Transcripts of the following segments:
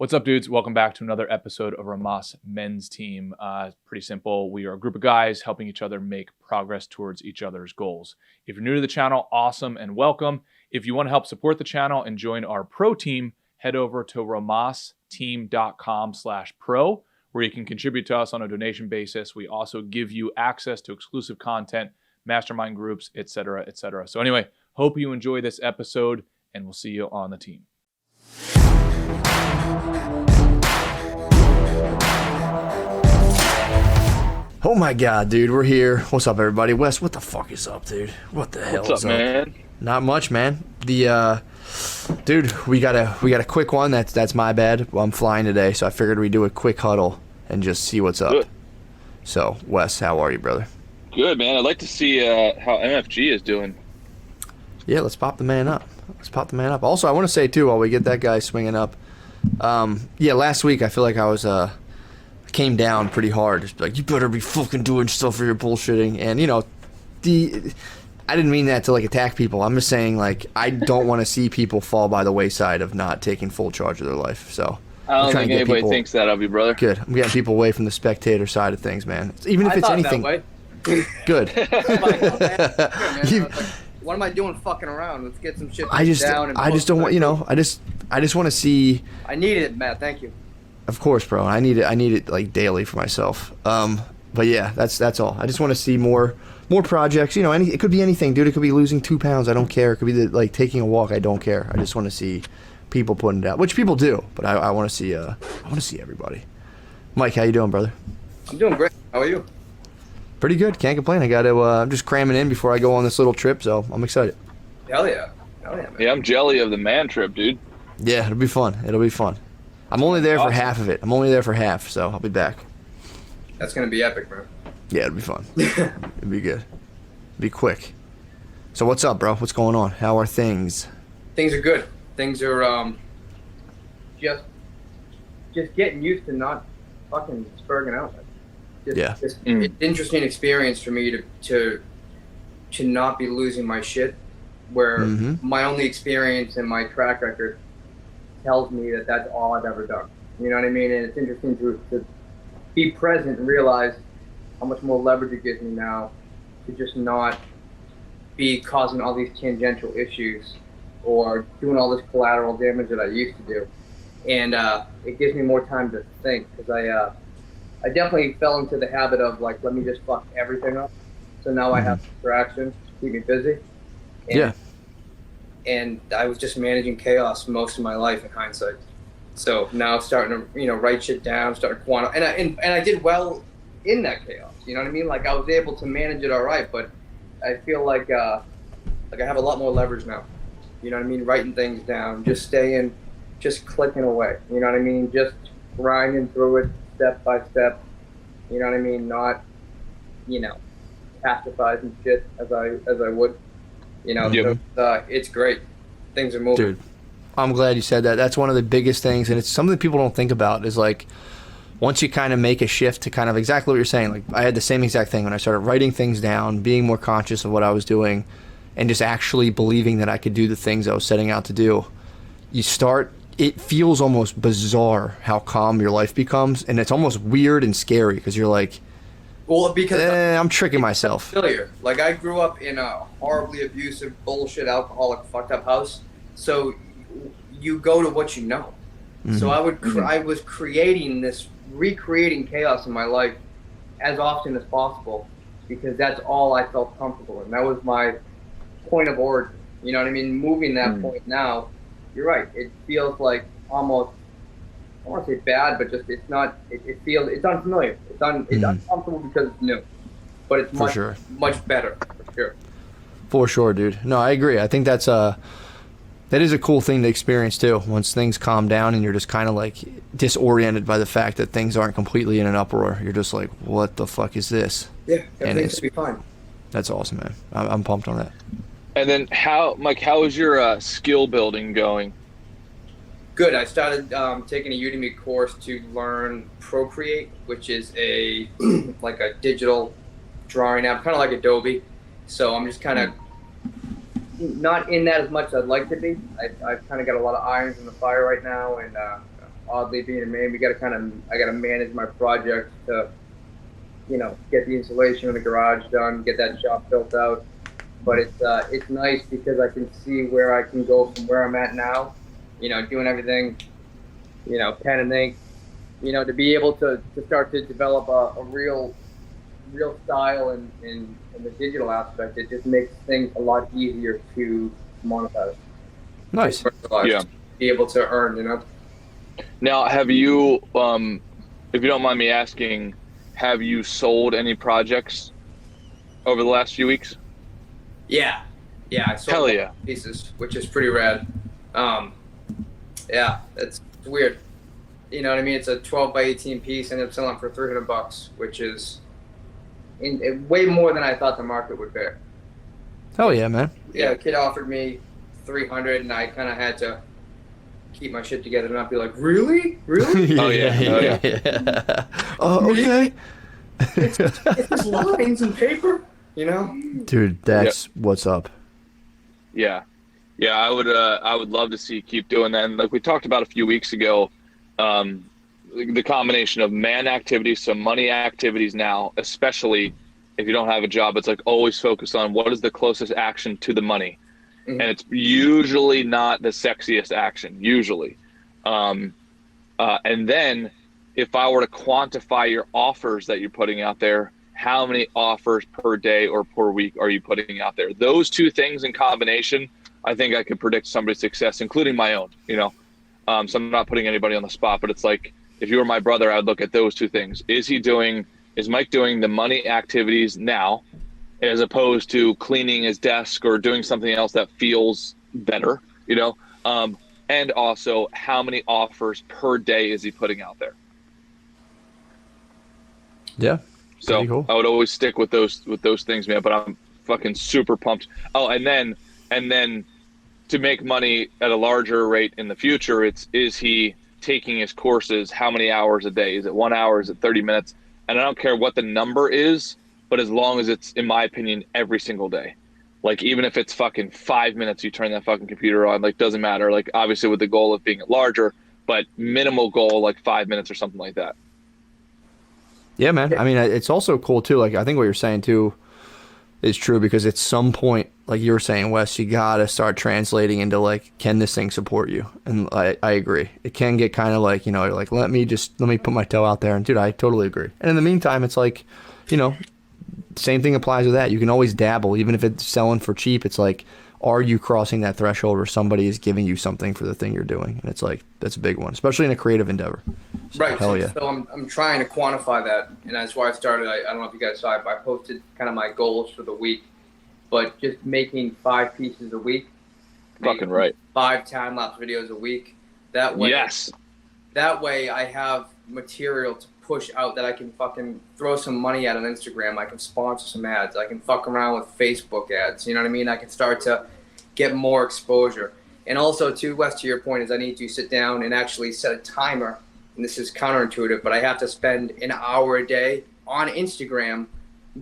What's up, dudes? Welcome back to another episode of Rhomas Men's Team. Pretty simple. We are a group of guys helping each other make progress towards each other's goals. If you're new to the channel, awesome and welcome. If you want to help support the channel and join our pro team, head over to rhomasteam.com/pro, where you can contribute to us on a donation basis. We also give you access to exclusive content, mastermind groups, etc., etc. So anyway, hope you enjoy this episode, and we'll see you on the team. Oh my god, dude, we're here. What's up, everybody? Wes, what the fuck is up, dude? What the hell is up? Man? Not much, man. Dude, we got a quick one. That's my bad. Well, I'm flying today, so I figured we'd do a quick huddle and just see what's up. Good. So, Wes, how are you, brother? Good, man. I'd like to see how MFG is doing. Yeah, let's pop the man up. Also, I want to say, too, while we get that guy swinging up, last week I feel like I was, came down pretty hard. Just like, you better be fucking doing stuff for your bullshitting. And, you know, I didn't mean that to, like, attack people. I'm just saying, like, I don't want to see people fall by the wayside of not taking full charge of their life. So I don't think anybody thinks that of you, brother. Good. I'm getting people away from the spectator side of things, man. Even if it's anything. That Good. What am I doing fucking around? Let's get some shit down. I just don't want, I just want to see. I need it, Matt. Thank you. Of course, bro. I need it like daily for myself. But yeah, that's all. I just want to see more projects. You know, it could be anything, dude. It could be losing 2 pounds. I don't care. It could be like taking a walk. I don't care. I just want to see people putting it out, which people do. But I want to see. I want to see everybody. Mike, how you doing, brother? I'm doing great. How are you? Pretty good. Can't complain. I got to. I'm just cramming in before I go on this little trip, so I'm excited. Hell yeah, man. Yeah, I'm jelly of the man trip, dude. Yeah, it'll be fun. I'm only there for half of it. So I'll be back. That's gonna be epic, bro. Yeah, it'll be fun. It'll be good. It'll be quick. So what's up, bro? What's going on? How are things? Things are good. Things are just getting used to not fucking spurging out. It's an interesting experience for me to not be losing my shit, where my only experience and my track record tells me that that's all I've ever done. You know what I mean? And it's interesting to be present and realize how much more leverage it gives me now to just not be causing all these tangential issues or doing all this collateral damage that I used to do. And it gives me more time to think, because I definitely fell into the habit of, like, let me just fuck everything up. So now I have distractions to keep me busy. And I was just managing chaos most of my life in hindsight. So now starting to, write shit down, starting to quantify, and I did well in that chaos. You know what I mean? Like, I was able to manage it all right, but I feel like I have a lot more leverage now. You know what I mean? Writing things down, just staying, just clicking away. You know what I mean? Just grinding through it step by step. You know what I mean? Not, catastrophizing shit as I would. So, it's great. Things are moving. Dude, I'm glad you said that. That's one of the biggest things, and it's something people don't think about, is like, once you kind of make a shift to kind of exactly what you're saying, like, I had the same exact thing when I started writing things down, being more conscious of what I was doing, and just actually believing that I could do the things I was setting out to do. It feels almost bizarre how calm your life becomes, and it's almost weird and scary, because you're like, well, because I'm tricking myself. Familiar. Like, I grew up in a horribly abusive, bullshit, alcoholic, fucked up house. So you go to what you know. So I was recreating chaos in my life as often as possible, because that's all I felt comfortable in. That was my point of origin. You know what I mean? Moving that point now, you're right. It feels like almost, I don't want to say bad, but just it's not. It feels, it's unfamiliar. It's uncomfortable because it's new, but it's much better for sure. For sure, dude. No, I agree. I think that is a cool thing to experience too. Once things calm down and you're just kind of like disoriented by the fact that things aren't completely in an uproar, you're just like, what the fuck is this? Yeah, everything's gonna be fine. That's awesome, man. I'm pumped on that. And then how is your skill building going? Good. I started taking a Udemy course to learn Procreate, which is a like a digital drawing app, kind of like Adobe. So I'm just kind of not in that as much as I'd like to be. I've kind of got a lot of irons in the fire right now, and oddly being a man, I got to manage my project to, get the insulation in the garage done, get that shop built out. But it's nice because I can see where I can go from where I'm at now, doing everything, pen and ink, to be able to start to develop a real style in the digital aspect. It just makes things a lot easier to monetize. Nice. Yeah. Be able to earn, Now, have you, if you don't mind me asking, have you sold any projects over the last few weeks? Yeah. I sold Hell yeah. pieces, which is pretty rad. Yeah, it's weird. You know what I mean? It's a 12 by 18 piece, and I'm selling for $300, which is way more than I thought the market would bear. Hell yeah, man. Yeah, a kid offered me $300, and I kind of had to keep my shit together and not be like, really? Oh yeah. Okay. It's just lines and paper, Dude, that's what's up. Yeah. I would love to see you keep doing that. And like we talked about a few weeks ago, the combination of man activities, some money activities now, especially if you don't have a job, it's like always focus on what is the closest action to the money. Mm-hmm. And it's usually not the sexiest action, usually. And then if I were to quantify your offers that you're putting out there, how many offers per day or per week are you putting out there? Those two things in combination, I think I could predict somebody's success, including my own, so I'm not putting anybody on the spot, but it's like, if you were my brother, I'd look at those two things. Is Mike doing the money activities now, as opposed to cleaning his desk or doing something else that feels better, and also how many offers per day is he putting out there? Yeah. So cool. I would always stick with those things, man, but I'm fucking super pumped. Oh, and then to make money at a larger rate in the future, is he taking his courses how many hours a day? Is it 1 hour? Is it 30 minutes? And I don't care what the number is, but as long as it's, in my opinion, every single day. Like, even if it's fucking 5 minutes, you turn that fucking computer on, like, doesn't matter. Like, obviously with the goal of being larger, but minimal goal, like 5 minutes or something like that. Yeah, man. I mean, it's also cool too. Like, I think what you're saying too is true, because at some point, like you were saying, Wes, you gotta start translating into like, can this thing support you? And I agree. It can get kind of like, you're like, let me put my toe out there. And dude, I totally agree. And in the meantime, it's like, same thing applies with that. You can always dabble, even if it's selling for cheap. It's like, are you crossing that threshold where somebody is giving you something for the thing you're doing? And it's like, that's a big one, especially in a creative endeavor. So, right. Hell yeah. So I'm trying to quantify that, and that's why I started. I don't know if you guys saw it, but I posted kind of my goals for the week, but just making 5 pieces a week. Fucking right. 5 time-lapse videos a week. That way, yes. That way I have material to push out that I can fucking throw some money at on Instagram. I can sponsor some ads. I can fuck around with Facebook ads. You know what I mean? I can start to get more exposure. And also, too, Wes, to your point, is I need to sit down and actually set a timer. And this is counterintuitive, but I have to spend an hour a day on Instagram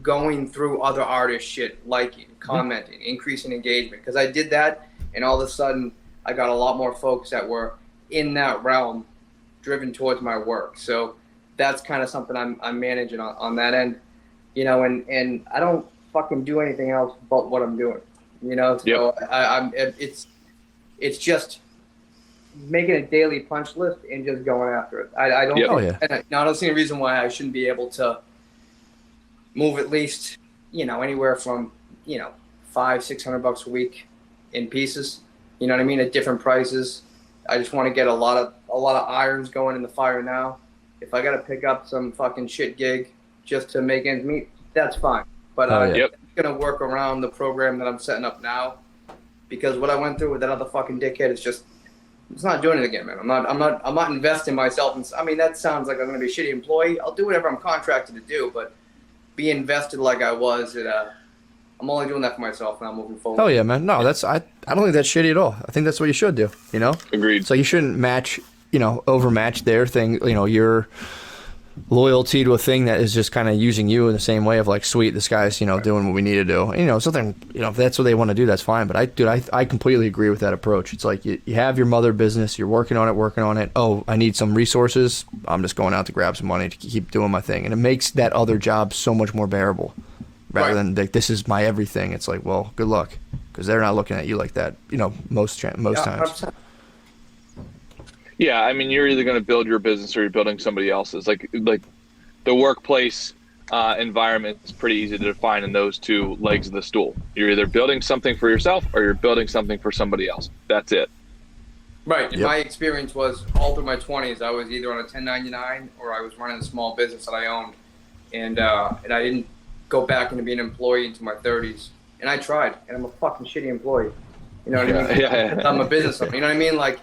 going through other artists' shit, liking, commenting, increasing engagement. Because I did that, and all of a sudden, I got a lot more folks that were in that realm driven towards my work. So that's kind of something I'm managing on that end, and I don't fucking do anything else but what I'm doing, So yep. It's just making a daily punch list and just going after it. I don't. Yep. Oh, yeah. And I don't see a reason why I shouldn't be able to move at least, anywhere from $500-600 a week in pieces. You know what I mean? At different prices. I just want to get a lot of irons going in the fire now. If I got to pick up some fucking shit gig just to make ends meet, that's fine. But I'm going to work around the program that I'm setting up now, because what I went through with that other fucking dickhead is just, it's not doing it again, man. I'm not investing myself in, I mean, that sounds like I'm going to be a shitty employee. I'll do whatever I'm contracted to do, but be invested like I was at I'm only doing that for myself now moving forward. Oh yeah, man. No, I don't think that's shitty at all. I think that's what you should do, Agreed. So you shouldn't match, overmatch their thing, your loyalty to a thing that is just kind of using you in the same way of like, sweet, this guy's, you know, doing what we need to do. And, you know, something, you know, if that's what they want to do, that's fine. But I completely agree with that approach. It's like you have your mother business, you're working on it. Oh, I need some resources. I'm just going out to grab some money to keep doing my thing. And it makes that other job so much more bearable rather than like, this is my everything. It's like, well, good luck, because they're not looking at you like that, you know, most times. 100%. Yeah, I mean, you're either going to build your business or you're building somebody else's. Like the workplace environment is pretty easy to define in those two legs of the stool. You're either building something for yourself or you're building something for somebody else. That's it. Right. And my experience was all through my 20s, I was either on a 1099 or I was running a small business that I owned. And I didn't go back into being an employee into my 30s. And I tried, and I'm a fucking shitty employee. You know what I mean? Yeah. I'm a business owner. You know what I mean? Like,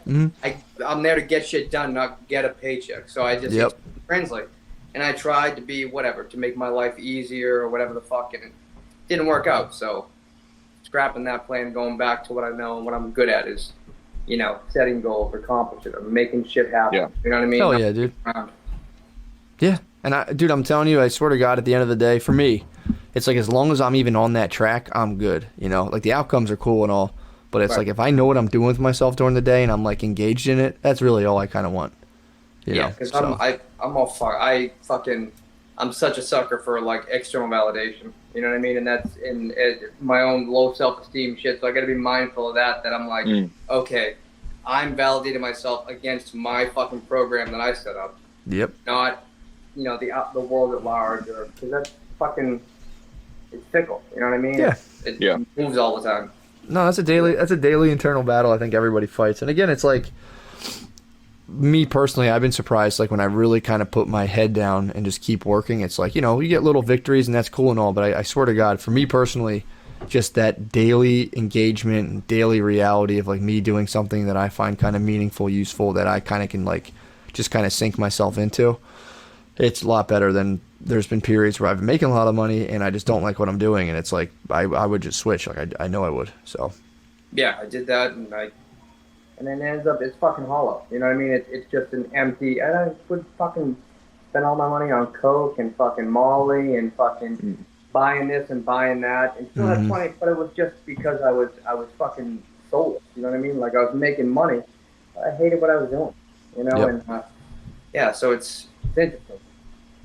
I'm there to get shit done, not get a paycheck. So I just translate. And I tried to be whatever, to make my life easier or whatever the fuck, and it didn't work out. So scrapping that plan, going back to what I know and what I'm good at is, you know, setting goals, accomplishing them, making shit happen. Yeah. You know what I mean? Hell yeah, dude. Yeah. And I'm telling you, I swear to God, at the end of the day, for me, it's like as long as I'm even on that track, I'm good. You know, like the outcomes are cool and all. But it's like if I know what I'm doing with myself during the day and I'm like engaged in it, that's really all I kind of want. You know? Because I'm all I'm such a sucker for like external validation. You know what I mean? And that's in my own low self-esteem shit. So I got to be mindful of that. That I'm like, okay, I'm validating myself against my fucking program that I set up. Yep. Not, you know, the world at large, or because that's fucking, it's fickle. You know what I mean? Yeah. It moves all the time. No, that's a daily internal battle I think everybody fights. And again, it's like, me personally, I've been surprised, like when I really kind of put my head down and just keep working, it's like, you know, you get little victories and that's cool and all, but I swear to God, for me personally, just that daily engagement and daily reality of like me doing something that I find kind of meaningful, useful, that I kind of can like just kind of sink myself into, it's a lot better than there's been periods where I've been making a lot of money and I just don't like what I'm doing, and it's like I would just switch, like I know I would. So yeah, I did that, and then it ends up, it's fucking hollow. You know what I mean? It's just an empty, and I would fucking spend all my money on coke and fucking Molly and fucking buying this and buying that, and still had money, but it was just because I was fucking soulless. You know what I mean? Like I was making money, but I hated what I was doing. You know, and so it's interesting.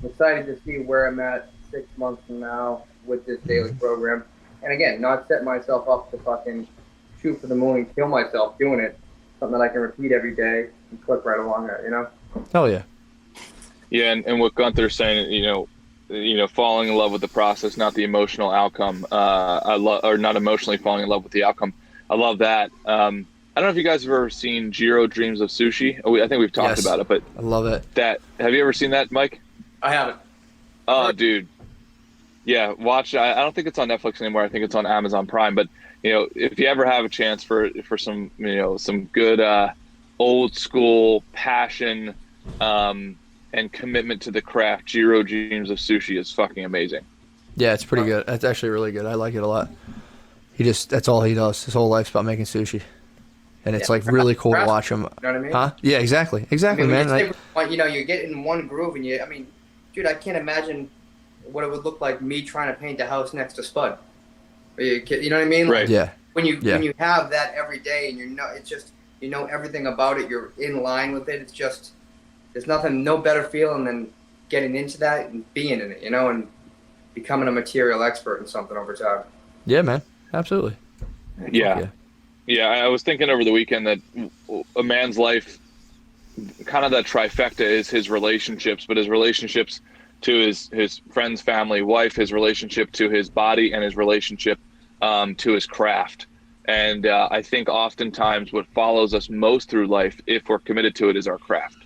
I'm excited to see where I'm at 6 months from now with this daily program, and again, not set myself up to fucking shoot for the moon and kill myself doing it. Something that I can repeat every day and click right along there, you know? Hell yeah. Yeah, and what Gunther's saying, you know, falling in love with the process, not the emotional outcome. Or not emotionally falling in love with the outcome. I love that. I don't know if you guys have ever seen Jiro Dreams of Sushi. I think we've talked about it, but I love it. Have you ever seen that, Mike? I haven't. Oh, dude. Yeah, watch. I don't think it's on Netflix anymore. I think it's on Amazon Prime. But you know, if you ever have a chance for some, you know, some good old school passion and commitment to the craft, Jiro Dreams of Sushi is fucking amazing. Yeah, it's pretty good. It's actually really good. I like it a lot. That's all he does. His whole life's about making sushi. And it's like really cool to watch him. You know what I mean? Huh? Yeah, exactly. Exactly, man. You know, you get in one groove and I mean, dude, I can't imagine what it would look like me trying to paint a house next to Spud. You know what I mean? Right. Yeah. When you have that every day and it's just, you know everything about it, you're in line with it. It's just, there's no better feeling than getting into that and being in it, you know, and becoming a material expert in something over time. Yeah, man. Absolutely. Yeah. Yeah, I was thinking over the weekend that a man's life, kind of that trifecta is his relationships, but his relationships to his friends, family, wife, his relationship to his body, and his relationship to his craft. And I think oftentimes what follows us most through life, if we're committed to it, is our craft.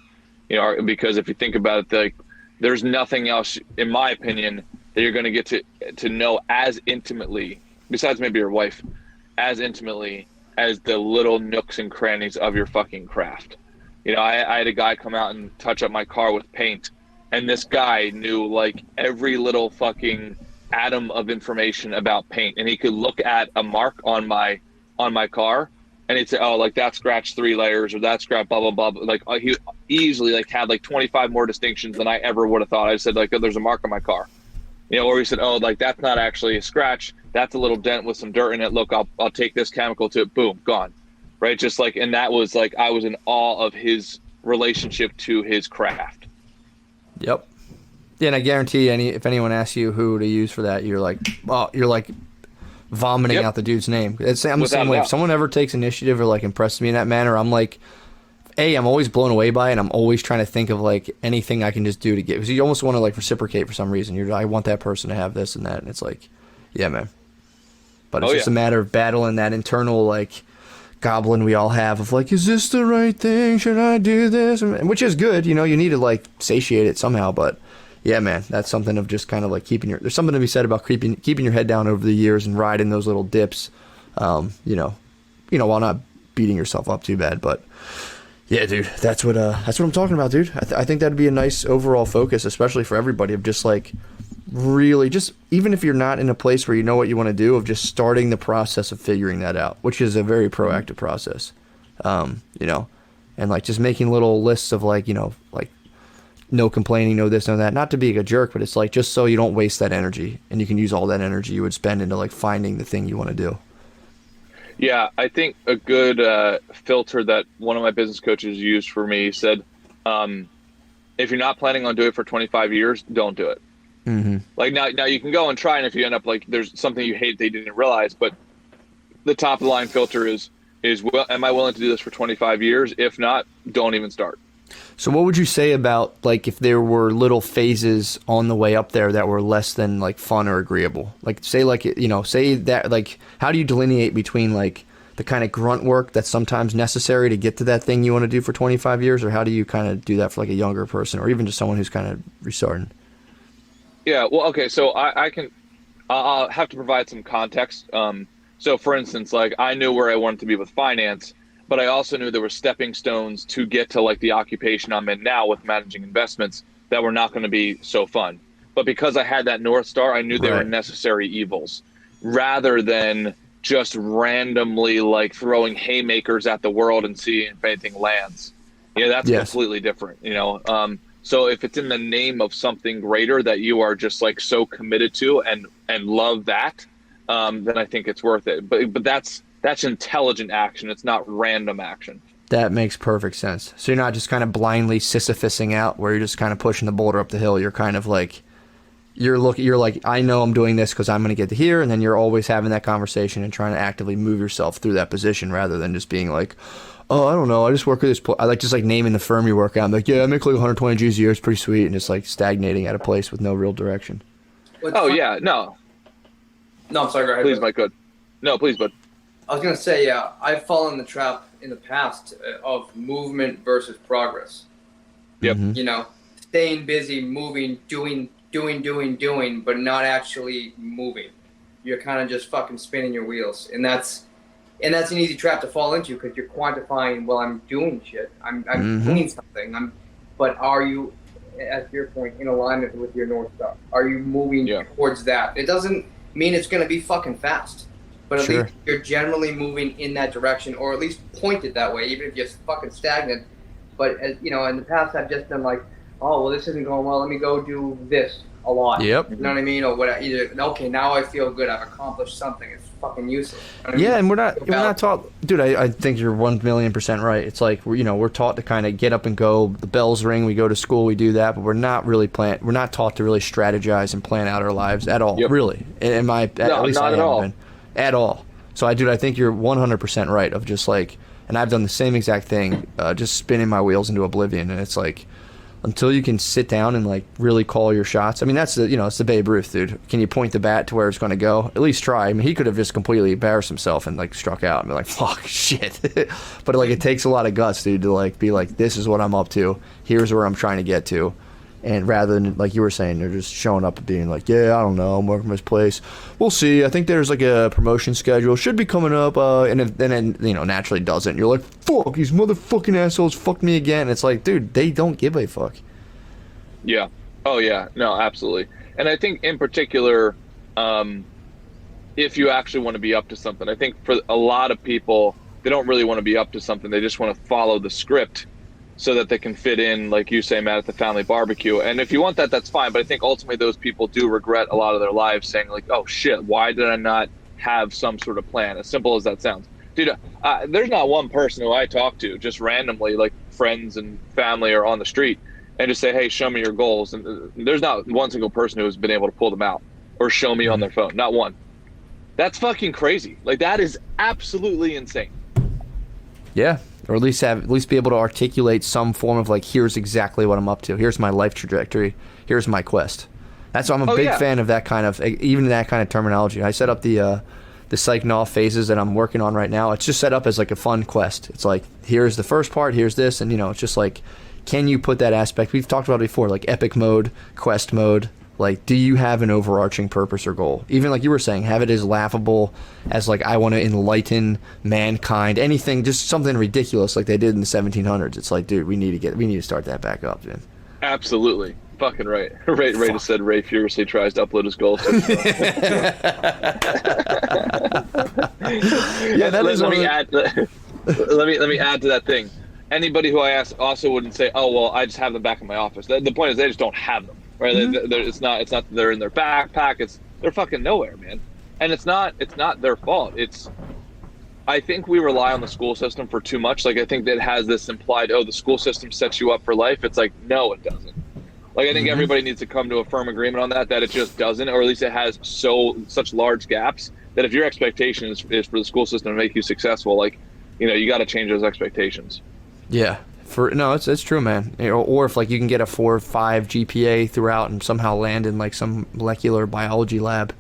You know, because if you think about it, there's nothing else, in my opinion, that you're going to get to know as intimately, besides maybe your wife, as intimately as the little nooks and crannies of your fucking craft. You know, I had a guy come out and touch up my car with paint, and this guy knew like every little fucking atom of information about paint, and he could look at a mark on my car and he'd say, oh, like that scratched 3 layers or that scratch blah, blah, blah. Like he easily like had like 25 more distinctions than I ever would have thought. I said like, oh, there's a mark on my car. You know, or he said, oh, like that's not actually a scratch. That's a little dent with some dirt in it. Look, I'll take this chemical to it. Boom, gone. Right. Just like, and that was like, I was in awe of his relationship to his craft. Yep. Yeah, and I guarantee if anyone asks you who to use for that, you're like, oh, you're like vomiting out the dude's name. I'm the same way. If someone ever takes initiative or like impresses me in that manner, I'm like, I'm always blown away by it. And I'm always trying to think of like anything I can just do to get, because you almost want to like reciprocate for some reason. I want that person to have this and that. And it's like, yeah, man. But it's just a matter of battling that internal like goblin we all have of like, is this the right thing? Should I do this? And, which is good. You know, you need to like satiate it somehow. But yeah, man, that's something of just kind of like there's something to be said about keeping your head down over the years and riding those little dips, you know, while not beating yourself up too bad. But yeah, dude, that's what I'm talking about, dude. I think that'd be a nice overall focus, especially for everybody, of just like really just, even if you're not in a place where you know what you want to do, of just starting the process of figuring that out, which is a very proactive process, you know, and like just making little lists of like, you know, like no complaining, no this, no that, not to be a jerk, but it's like just so you don't waste that energy and you can use all that energy you would spend into like finding the thing you want to do. Yeah, I think a good filter that one of my business coaches used for me said, if you're not planning on doing it for 25 years, don't do it. Mm-hmm. Like now you can go and try, and if you end up like there's something you hate they didn't realize, but the top of the line filter is well, am I willing to do this for 25 years? If not, don't even start. So what would you say about like if there were little phases on the way up there that were less than like fun or agreeable? Like say like, you know, say that like how do you delineate between like the kind of grunt work that's sometimes necessary to get to that thing you want to do for 25 years, or how do you kind of do that for like a younger person or even just someone who's kind of restarting? Yeah, well, okay, so I'll have to provide some context. So for instance, like I knew where I wanted to be with finance, but I also knew there were stepping stones to get to like the occupation I'm in now with managing investments that were not going to be so fun. But because I had that North Star, I knew they were necessary evils rather than just randomly like throwing haymakers at the world and seeing if anything lands. Yeah, that's completely different, you know? So if it's in the name of something greater that you are just like so committed to and love that, then I think it's worth it. But that's intelligent action. It's not random action. That makes perfect sense. So you're not just kind of blindly Sisyphusing out where you're just kind of pushing the boulder up the hill. You're kind of like, you're like, I know I'm doing this because I'm going to get to here. And then you're always having that conversation and trying to actively move yourself through that position rather than just being like, oh, I don't know, I just work at this I like just like naming the firm you work at. I'm like, yeah, I make like 120 G's a year. It's pretty sweet. And just like stagnating at a place with no real direction. Yeah, no. No, I'm sorry, go ahead. Please, Mike, good. No, please, bud. I was going to say, yeah, I've fallen in the trap in the past of movement versus progress. Yep. Mm-hmm. You know, staying busy, moving, doing, but not actually moving. You're kind of just fucking spinning your wheels. And that's an easy trap to fall into because you're quantifying, well, I'm doing shit. I'm doing something. But are you, at your point, in alignment with your North Star? Are you moving towards that? It doesn't mean it's going to be fucking fast. But at least you're generally moving in that direction, or at least pointed that way, even if you're fucking stagnant. But, as you know, in the past, I've just been like, oh, well, this isn't going well. Let me go do this a lot. Yep. You know what I mean? Or what? Okay, now I feel good. I've accomplished something. It's fucking useless. You know what I mean? And we're not taught, dude. I think you're 1,000,000% right. It's like we're taught to kind of get up and go. The bells ring. We go to school. We do that, but we're not taught to really strategize and plan out our lives at all. Yep. Really, at least not at all. At all. So I think you're 100% right of just like, and I've done the same exact thing, just spinning my wheels into oblivion. And it's like, until you can sit down and like really call your shots. I mean, it's the Babe Ruth, dude. Can you point the bat to where it's going to go? At least try. I mean, he could have just completely embarrassed himself and like struck out and be like, fuck, shit. But like, it takes a lot of guts, dude, to like be like, this is what I'm up to. Here's where I'm trying to get to. And rather than, like you were saying, they're just showing up and being like, yeah, I don't know, I'm working this place. We'll see. I think there's like a promotion schedule. Should be coming up. And then naturally doesn't. You're like, fuck, these motherfucking assholes fucked me again. And it's like, dude, they don't give a fuck. Yeah. Oh, yeah. No, absolutely. And I think in particular, if you actually want to be up to something, I think for a lot of people, they don't really want to be up to something. They just want to follow the script so that they can fit in, like you say, Matt, at the family barbecue. And if you want that, that's fine. But I think ultimately those people do regret a lot of their lives, saying like, oh shit, why did I not have some sort of plan? As simple as that sounds. Dude, there's not one person who I talk to just randomly, like friends and family or on the street, and just say, hey, show me your goals. And there's not one single person who has been able to pull them out or show me on their phone. Not one. That's fucking crazy. Like, that is absolutely insane. Yeah. Or at least be able to articulate some form of like, here's exactly what I'm up to. Here's my life trajectory. Here's my quest. That's why I'm a big fan of that kind of, even that kind of terminology. I set up the psych null phases that I'm working on right now. It's just set up as like a fun quest. It's like, here's the first part, here's this, and it's just like, can you put that aspect? We've talked about it before, like epic mode, quest mode. Like, do you have an overarching purpose or goal? Even like you were saying, have it as laughable as like, I want to enlighten mankind. Anything, just something ridiculous like they did in the 1700s. It's like, dude, we need to start that back up, dude. Absolutely. Fucking right. Ray just said Ray furiously tries to upload his goals. Yeah, that is. Let me add to that thing. Anybody who I ask also wouldn't say, "Oh, well, I just have them back in my office." The point is, they just don't have them, right? Mm-hmm. It's not that they're in their backpack. They're fucking nowhere, man. And it's not their fault. I think we rely on the school system for too much. Like, I think that has this implied, oh, the school system sets you up for life. It's like, no, it doesn't. Like, I think everybody needs to come to a firm agreement on that it just doesn't, or at least it has such large gaps that if your expectation is for the school system to make you successful, like, you got to change those expectations. Yeah. It's true, man. Or if like you can get a 4 or 5 GPA throughout and somehow land in like some molecular biology lab.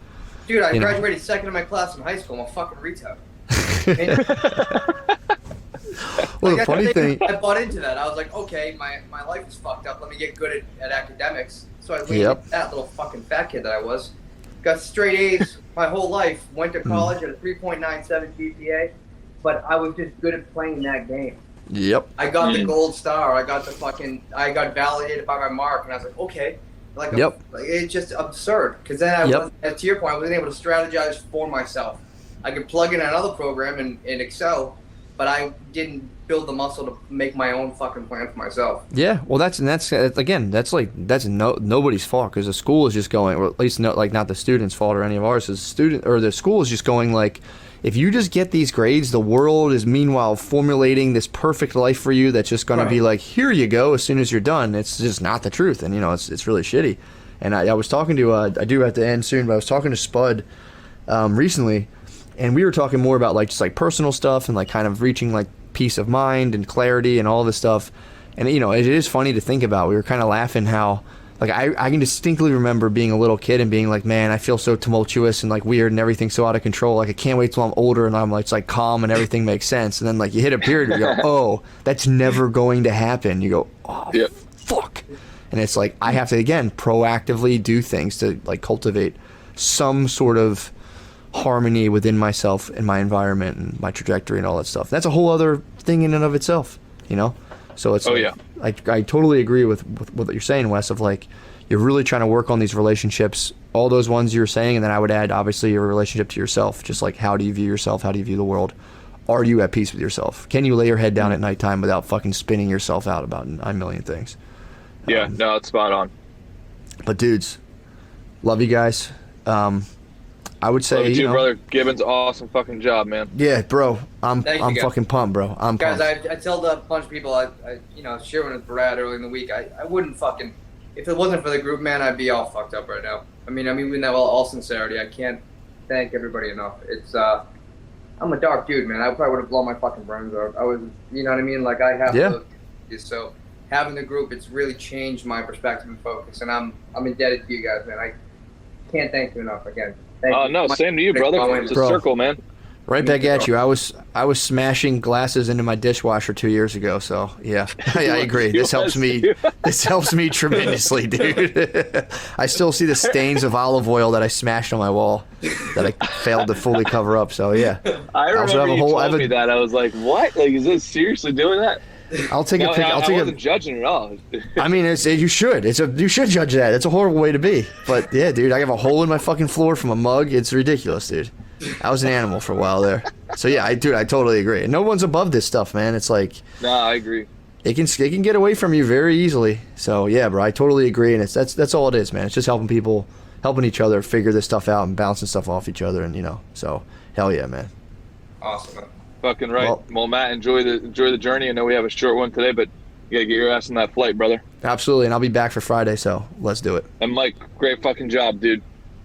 Dude, I graduated second in my class in high school. I'm a fucking retard. Well, the funny thing, I bought into that. I was like, okay, my life is fucked up. Let me get good at academics. So I leaned into that little fucking fat kid that I was. Got straight A's my whole life. Went to college at a 3.97 GPA, but I was just good at playing that game. Yep. I got the gold star. I got validated by my mark, and I was like, okay. Like, it's just absurd. Because then to your point, I wasn't able to strategize for myself. I could plug in another program in Excel, but I didn't build the muscle to make my own fucking plan for myself. Yeah, well, that's nobody's fault, because the school is just going, or at least not the student's fault or any of ours. The school is just going like, if you just get these grades, the world is meanwhile formulating this perfect life for you that's just going to be like, here you go, as soon as you're done. It's just not the truth, and it's really shitty. And I was talking to I do have to end soon, but I was talking to Spud recently, and we were talking more about like just like personal stuff and like kind of reaching like peace of mind and clarity and all this stuff. And it is funny to think about. We were kind of laughing how like I can distinctly remember being a little kid and being like, man, I feel so tumultuous and like weird and everything's so out of control. Like, I can't wait till I'm older and I'm like, it's like calm and everything makes sense. And then like you hit a period where you go, oh, that's never going to happen. You go, oh, fuck. And it's like, I have to, again, proactively do things to like cultivate some sort of harmony within myself and my environment and my trajectory and all that stuff. That's a whole other thing in and of itself, So it's I totally agree with what you're saying, Wes, of like, you're really trying to work on these relationships, all those ones you're saying, and then I would add, obviously, your relationship to yourself. Just like, how do you view yourself? How do you view the world? Are you at peace with yourself? Can you lay your head down at nighttime without fucking spinning yourself out about a million things? Yeah, no, it's spot on. But dudes, love you guys. I would say, love you too, brother. Gibbons, awesome fucking job, man. Yeah, bro. I'm fucking pumped, bro. I'm guys, pumped. I told a bunch of people, I sharing with Brad early in the week, I wouldn't fucking, if it wasn't for the group, man, I'd be all fucked up right now. I mean, with all sincerity, I can't thank everybody enough. It's, I'm a dark dude, man. I probably would have blown my fucking brains out. I was, you know what I mean? Like, I have to, so having the group, it's really changed my perspective and focus, and I'm indebted to you guys, man. I can't thank you enough again. No, same to you, brother. It's a circle, man. Right back at you. I was smashing glasses into my dishwasher 2 years ago, so yeah, I agree. This helps me. This helps me tremendously, dude. I still see the stains of olive oil that I smashed on my wall that I failed to fully cover up. So yeah, I remember you told me that. I was like, what? Like, is this seriously doing that? I'll take a picture. I wasn't judging at all. I mean, you should. You should judge that. It's a horrible way to be. But yeah, dude, I have a hole in my fucking floor from a mug. It's ridiculous, dude. I was an animal for a while there. So yeah, I totally agree. And no one's above this stuff, man. It's like, No, I agree. it can get away from you very easily. So yeah, bro, I totally agree. And that's all it is, man. It's just helping each other figure this stuff out and bouncing stuff off each other, and so hell yeah, man. Awesome. Fucking right. Well, Matt, enjoy the journey. I know we have a short one today, but you gotta get your ass on that flight, brother. Absolutely, and I'll be back for Friday, so let's do it. And Mike, great fucking job, dude.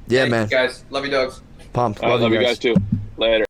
Yeah, Thanks, man. guys. Love you, dogs. Pumped. Love you guys too. Later.